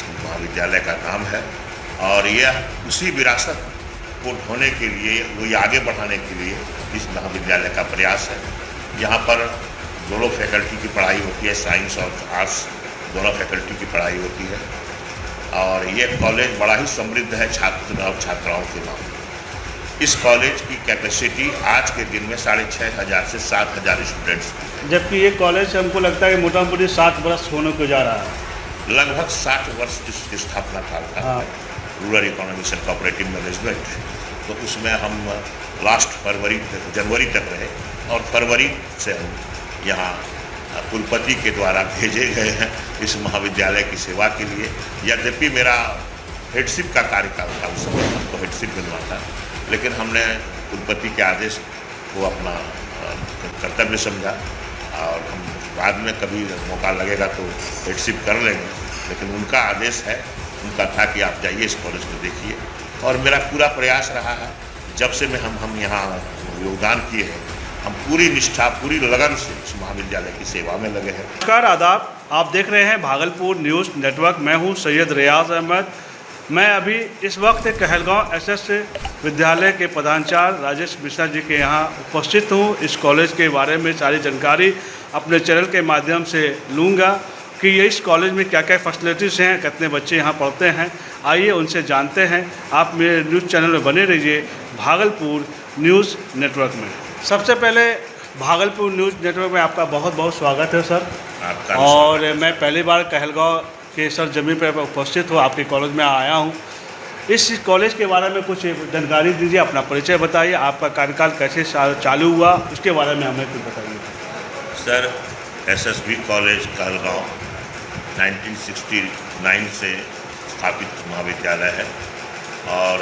इस महाविद्यालय का नाम है। और यह उसी विरासत को ढोने के लिए, वही आगे बढ़ाने के लिए इस महाविद्यालय का प्रयास है। यहाँ पर दोनों फैकल्टी की पढ़ाई होती है, साइंस और आर्ट्स दोनों फैकल्टी की पढ़ाई होती है। और ये कॉलेज बड़ा ही समृद्ध है छात्र और छात्राओं के मामले में। इस कॉलेज की कैपेसिटी आज के दिन में 6,500 से 7,000 स्टूडेंट्स, जबकि ये कॉलेज हमको लगता है कि मोटा मोटी 7 वर्ष होने को जा रहा है। लगभग 60 वर्ष इसकी स्थापना काल का है। Rural economics and cooperative management, तो उसमें हम लास्ट जनवरी तक रहे और फरवरी से हम यहाँ कुलपति के द्वारा भेजे गए हैं इस महाविद्यालय की सेवा के लिए। यद्यपि मेरा हेडशिप का कार्यकाल था, उस समय हमको हेडशिप मिलना था, लेकिन हमने कुलपति के आदेश को अपना कर्तव्य समझा और हम बाद में कभी मौका लगेगा तो हेडशिप कर लेंगे। लेकिन उनका आदेश है, उनका था कि आप जाइए इस कॉलेज में देखिए। और मेरा पूरा प्रयास रहा है, जब से हम यहाँ योगदान किए हैं, हम पूरी निष्ठा, पूरी लगन से इस महाविद्यालय की सेवा में लगे हैं। नमस्कार, आदाब। आप देख रहे हैं भागलपुर न्यूज़ नेटवर्क। मैं हूं सैयद रियाज अहमद। मैं अभी इस वक्त कहलगांव एसएस विद्यालय के प्रधानाचार्य राजेश मिश्रा जी के यहाँ उपस्थित हूँ। इस कॉलेज के बारे में सारी जानकारी अपने चैनल के माध्यम से लूँगा कि ये इस कॉलेज में क्या क्या फैसिलिटीज़ हैं, कितने बच्चे यहाँ पढ़ते हैं। आइए उनसे जानते हैं। आप मेरे न्यूज़ चैनल में बने रहिए भागलपुर न्यूज़ नेटवर्क में। सबसे पहले भागलपुर न्यूज़ नेटवर्क में आपका बहुत बहुत स्वागत है सर। और मैं पहली बार कहलगांव के सर ज़मीन पर उपस्थित हूँ, आपके कॉलेज में आया हूँ। इस कॉलेज के बारे में कुछ जानकारी दीजिए, अपना परिचय बताइए, आपका कार्यकाल कैसे चालू हुआ, उसके बारे में हमें कुछ बताइए। सर, एसएसबी कॉलेज कहलगांव 1969 से स्थापित महाविद्यालय है और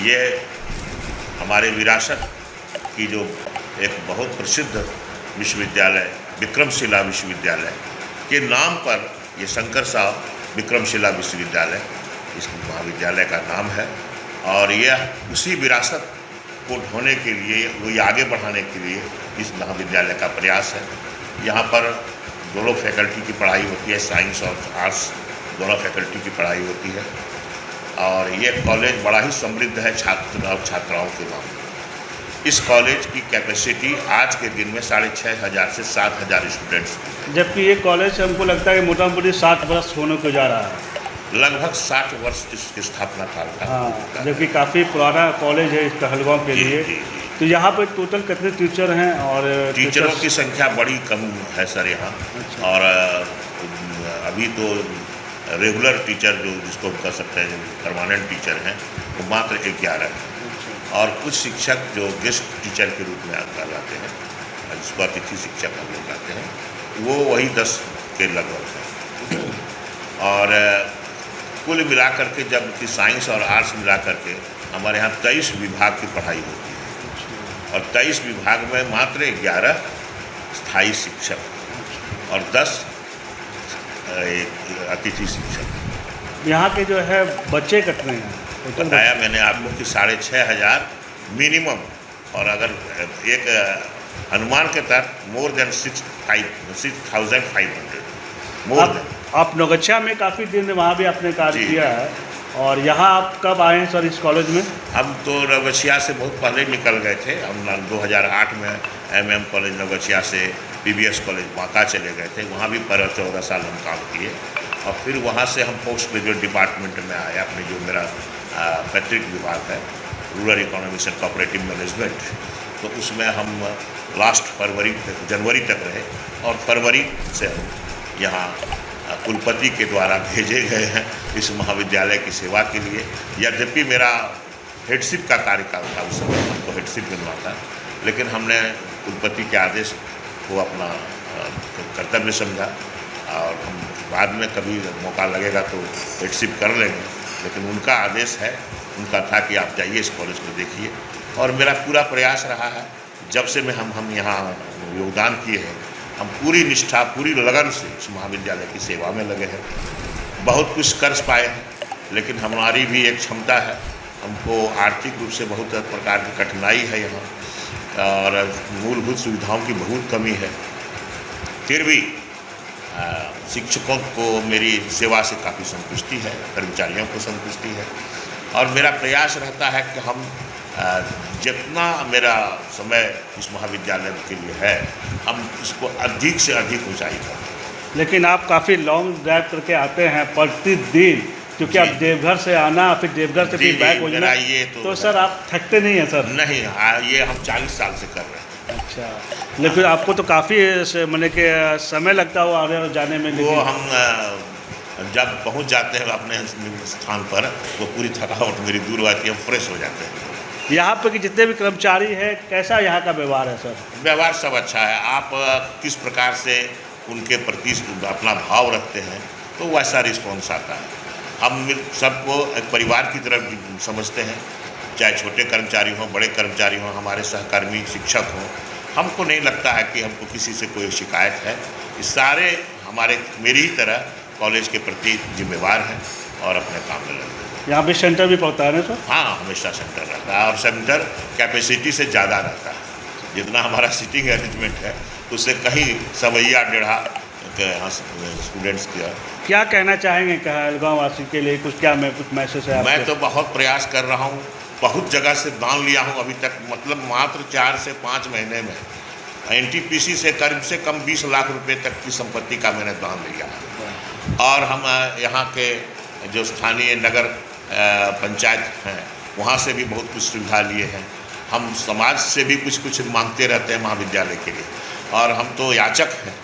ये हमारे विरासत की जो एक बहुत प्रसिद्ध विश्वविद्यालय विक्रमशिला विश्वविद्यालय के नाम पर ये शंकर साहब विक्रमशिला विश्वविद्यालय इस महाविद्यालय का नाम है। और यह उसी विरासत को ढोने के लिए, वही आगे बढ़ाने के लिए इस महाविद्यालय का प्रयास है। यहाँ पर दोनों फैकल्टी की पढ़ाई होती है, साइंस और आर्ट्स दोनों फैकल्टी की पढ़ाई होती है। और ये कॉलेज बड़ा ही समृद्ध है छात्र और छात्राओं के मामले में। इस कॉलेज की कैपेसिटी आज के दिन में 6,500 से 7,000 स्टूडेंट्स, जबकि ये कॉलेज हमको लगता है कि मोटा मोटी 7 वर्ष होने को जा रहा है। लगभग 60 वर्ष इसकी स्थापना काल का, जबकि काफ़ी पुराना कॉलेज है इस कहलगांव के लिए। तो यहाँ पर टोटल कितने टीचर हैं? और टीचरों की संख्या बड़ी कम है सर यहाँ। अच्छा। और अभी तो रेगुलर टीचर जो जिसको कह सकते हैं परमानेंट टीचर हैं वो मात्र 11 हैं। और कुछ शिक्षक जो गेस्ट टीचर के रूप में कहलाते हैं, जिसको अतिथि शिक्षक हम लोग कहते हैं, वो वही 10 के लगभग हैं। और कुल मिलाकर के जब कि साइंस और आर्ट्स मिला करके हमारे यहाँ 23 विभाग की पढ़ाई होती है और 23 विभाग में मात्र 11 स्थायी शिक्षक और 10 अतिथि शिक्षक। यहाँ के जो है बच्चे कितने हैं? बताया मैंने आपको कि 6,500 मिनिमम, और अगर एक अनुमान के तहत मोर देन 6,500 मोर देन। आप नौगछिया में काफ़ी दिन वहाँ भी आपने कार्य किया है, और यहाँ आप कब आए हैं सर इस कॉलेज में? हम तो नौगछिया से बहुत पहले निकल गए थे। हम 2008 में MM कॉलेज नौगछिया से PBS कॉलेज बांका चले गए थे। वहाँ भी 14 साल हम काम किए और फिर वहाँ से हम पोस्ट ग्रेजुएट डिपार्टमेंट में आए। अपने जो मेरा पैतृक विभाग है rural economics and cooperative management, तो उसमें हम लास्ट जनवरी तक रहे और फरवरी से हम यहाँ कुलपति के द्वारा भेजे गए हैं इस महाविद्यालय की सेवा के लिए। यद्यपि मेरा हेडशिप का कार्यकाल था, उस समय हमको हेडशिप मिलना था, लेकिन हमने कुलपति के आदेश को अपना कर्तव्य समझा और हम बाद में कभी मौका लगेगा तो हेडशिप कर लेंगे। लेकिन उनका आदेश है, उनका था कि आप जाइए इस कॉलेज में देखिए। और मेरा पूरा प्रयास रहा है, जब से हम यहाँ योगदान किए हैं, हम पूरी निष्ठा, पूरी लगन से इस महाविद्यालय की सेवा में लगे हैं। बहुत कुछ कर पाए हैं, लेकिन हमारी भी एक क्षमता है। हमको आर्थिक रूप से बहुत प्रकार की कठिनाई है यहाँ और मूलभूत सुविधाओं की बहुत कमी है। फिर भी शिक्षकों को मेरी सेवा से काफ़ी संतुष्टि है, कर्मचारियों को संतुष्टि है और मेरा प्रयास रहता है कि हम जितना मेरा समय इस महाविद्यालय के लिए है हम इसको अधिक से अधिक ऊंचाई करें। लेकिन आप काफ़ी लॉन्ग ड्राइव करके आते हैं प्रतिदिन, क्योंकि आप देवघर से आना फिर देवघर से फिर बैक हो जाना, ये तो सर आप थकते नहीं हैं सर? नहीं, ये हम 40 साल से कर रहे हैं। अच्छा, लेकिन आपको तो काफ़ी मैंने कि समय लगता हो आने और जाने में? वो हम जब पहुंच जाते हैं अपने स्थान पर तो पूरी थकावट मेरी दूर हो जाती है, हम फ्रेश हो जाते हैं। यहाँ पे कि जितने भी कर्मचारी हैं, कैसा यहाँ का व्यवहार है सर? व्यवहार सब अच्छा है। आप किस प्रकार से उनके प्रति अपना भाव रखते हैं तो वैसा रिस्पॉन्स आता है। हम सबको एक परिवार की तरह समझते हैं, चाहे छोटे कर्मचारी हों, बड़े कर्मचारी हों, हमारे सहकर्मी शिक्षक हों। हमको नहीं लगता है कि हमको किसी से कोई शिकायत है। ये सारे हमारे मेरी ही तरह कॉलेज के प्रति जिम्मेवार हैं और अपने काम में लगे हैं। यहाँ पे सेंटर भी पहुँचता है ना सर? हाँ, हमेशा सेंटर रहता है और सेंटर कैपेसिटी से ज़्यादा रहता है। जितना हमारा सीटिंग अरेंजमेंट है उससे कहीं सवैया डेढ़ा स्टूडेंट्स किया। क्या कहना चाहेंगे कहलगाँव वासी के लिए? कुछ मैसेज है? मैं तो बहुत प्रयास कर रहा हूँ, बहुत जगह से दान लिया हूँ अभी तक, मतलब मात्र 4 से 5 महीने में NTPC से कम 20 लाख रुपए तक की संपत्ति का मैंने दान लिया है। और हम यहाँ के जो स्थानीय नगर पंचायत हैं वहाँ से भी बहुत कुछ सुविधा लिए हैं। हम समाज से भी कुछ मांगते रहते हैं महाविद्यालय के लिए, और हम तो याचक हैं,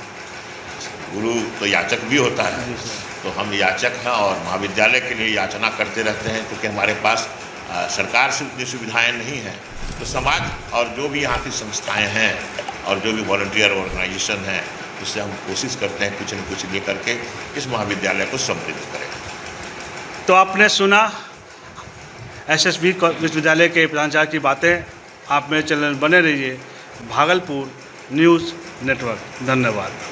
गुरु तो याचक भी होता है, तो हम याचक हैं और महाविद्यालय के लिए याचना करते रहते हैं, क्योंकि हमारे पास सरकार से उतनी सुविधाएं नहीं हैं। तो समाज और जो भी यहाँ की संस्थाएं हैं और जो भी वॉलंटियर ऑर्गेनाइजेशन हैं, उससे हम कोशिश करते हैं कुछ न कुछ ले करके इस महाविद्यालय को समृद्ध करें। तो आपने सुना SSB विश्वविद्यालय के प्राचार्य की बातें। आप मेरे चैनल बने रहिए। Bhagalpur news network. धन्यवाद।